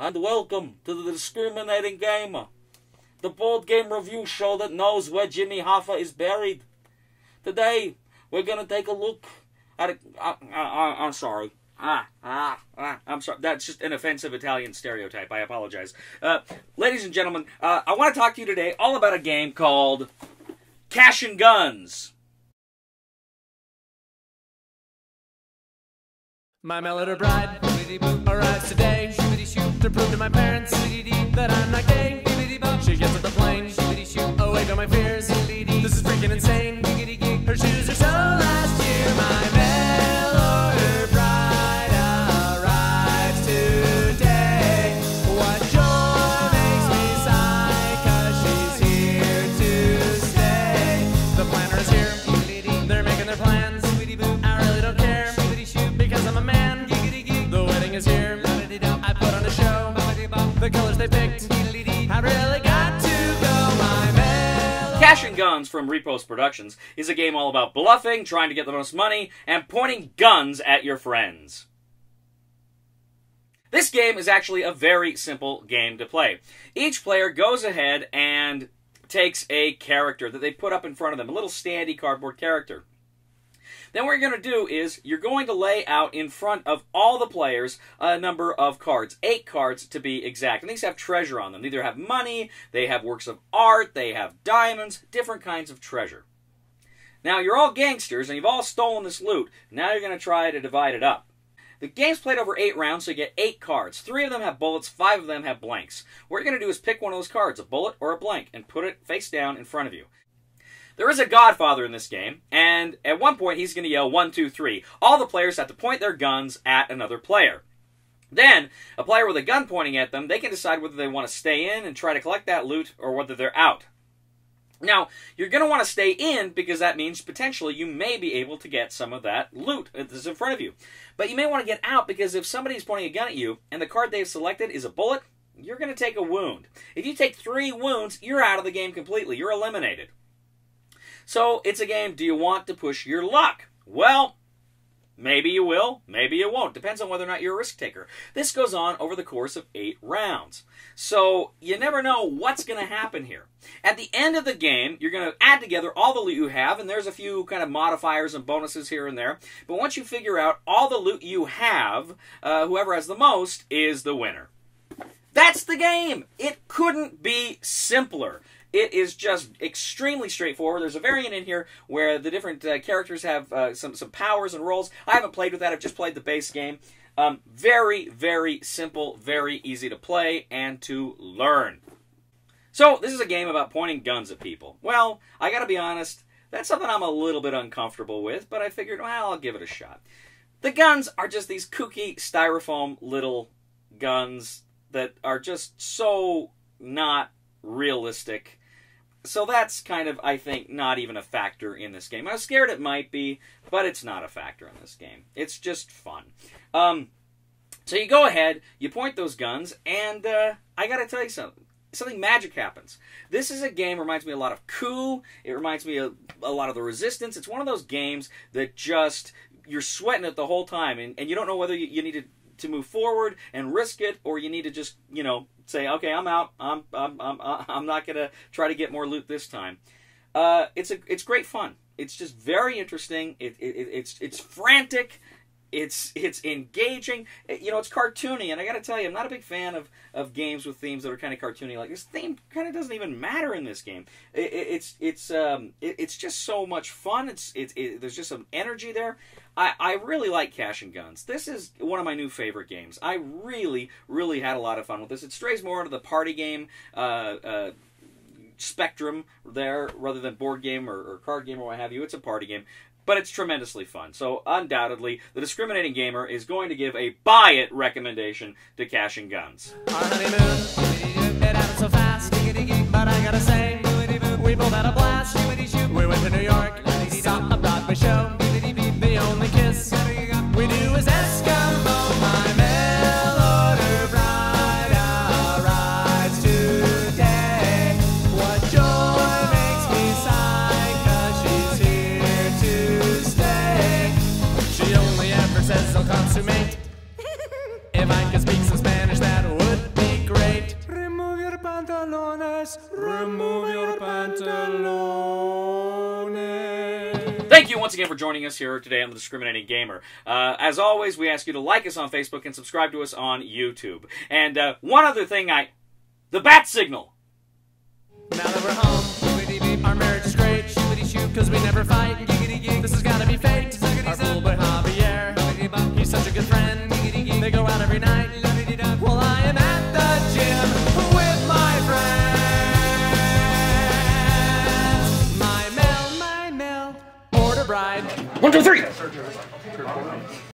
and welcome to the Discriminating Gamer, the board game review show that knows where Jimmy Hoffa is buried. Today, we're gonna take a look at I'm sorry. I'm sorry. That's just an offensive Italian stereotype. I apologize. Ladies and gentlemen, I want to talk to you today all about a game called Cash and Guns. My melody bride arrives today to prove to my parents that I'm not gay. She gets off the plane, away from my fears. This is freaking insane. Her shoes are so last year. My mail order bride arrives today. What joy makes me sigh, 'cause she's here to stay. The planner is here, they're making their plans. I really don't care, because I'm a man. The wedding is here, I put on a show. The colors they picked, I really got to go. My mail. Cash and Guns from Repost Productions is a game all about bluffing, trying to get the most money, and pointing guns at your friends. This game is actually a very simple game to play. Each player goes ahead and takes a character that they put up in front of them, a little standy cardboard character. Then what you're going to do is you're going to lay out in front of all the players a number of cards, 8 cards to be exact. And these have treasure on them. They either have money, they have works of art, they have diamonds, different kinds of treasure. Now you're all gangsters and you've all stolen this loot. Now you're going to try to divide it up. The game's played over 8 rounds, so you get 8 cards. 3 of them have bullets, 5 of them have blanks. What you're going to do is pick one of those cards, a bullet or a blank, and put it face down in front of you. There is a Godfather in this game, and at one point he's going to yell 1, 2, 3. All the players have to point their guns at another player. Then, a player with a gun pointing at them, they can decide whether they want to stay in and try to collect that loot, or whether they're out. Now, you're going to want to stay in, because that means potentially you may be able to get some of that loot that's in front of you. But you may want to get out, because if somebody's pointing a gun at you, and the card they've selected is a bullet, you're going to take a wound. If you take 3 wounds, you're out of the game completely. You're eliminated. So, it's a game, do you want to push your luck? Well, maybe you will, maybe you won't. Depends on whether or not you're a risk taker. This goes on over the course of 8 rounds. So, you never know what's going to happen here. At the end of the game, you're going to add together all the loot you have, and there's a few kind of modifiers and bonuses here and there. But once you figure out all the loot you have, whoever has the most is the winner. That's the game! It couldn't be simpler. It is just extremely straightforward. There's a variant in here where the different characters have some powers and roles. I haven't played with that. I've just played the base game. Very, very simple, very easy to play and to learn. So, this is a game about pointing guns at people. Well, I gotta be honest, that's something I'm a little bit uncomfortable with, but I figured, well, I'll give it a shot. The guns are just these kooky styrofoam little guns that are just so not realistic. So that's kind of, I think, not even a factor in this game. I was scared it might be, but it's not a factor in this game. It's just fun. So you go ahead, you point those guns, and I gotta tell you something. Something magic happens. This is a game, reminds me a lot of Coup. It reminds me a lot of The Resistance. It's one of those games that just, you're sweating it the whole time, and you don't know whether you need to move forward and risk it, or you need to just, you know, say, okay, I'm out. I'm not gonna try to get more loot this time. It's great fun. It's just very interesting. It's frantic. It's engaging. You know, it's cartoony, and I gotta tell you, I'm not a big fan of games with themes that are kind of cartoony. Like, this theme kind of doesn't even matter in this game. It's just so much fun. There's just some energy there. I really like Cash and Guns. This is one of my new favorite games. I really, really had a lot of fun with this. It strays more into the party game spectrum there, rather than board game or card game or what have you. It's a party game. But it's tremendously fun. So, undoubtedly, the Discriminating Gamer is going to give a buy-it recommendation to Cash and Guns. Our honeymoon, it happened so fast, but I gotta say, we both had a blast. We went to New York, saw a Broadway show. The only kiss we do is Eskimo. My mail order bride arrives today. What joy makes me sigh, 'cause she's here to stay. She only ever says, "I'll consummate." If I could speak some Spanish, that would be dress, remove your pantalone. Thank you once again for joining us here today on The Discriminating Gamer. As always, we ask you to like us on Facebook and subscribe to us on YouTube. And one other thing, the bat signal. Now that we're home, our marriage is great, shoot, cause we never fight, this has gotta be fate. Our cool boy Javier, he's such a good friend, they go out every night, while I am at the gym with my friends. My mail, order bride. 1, 2, 3!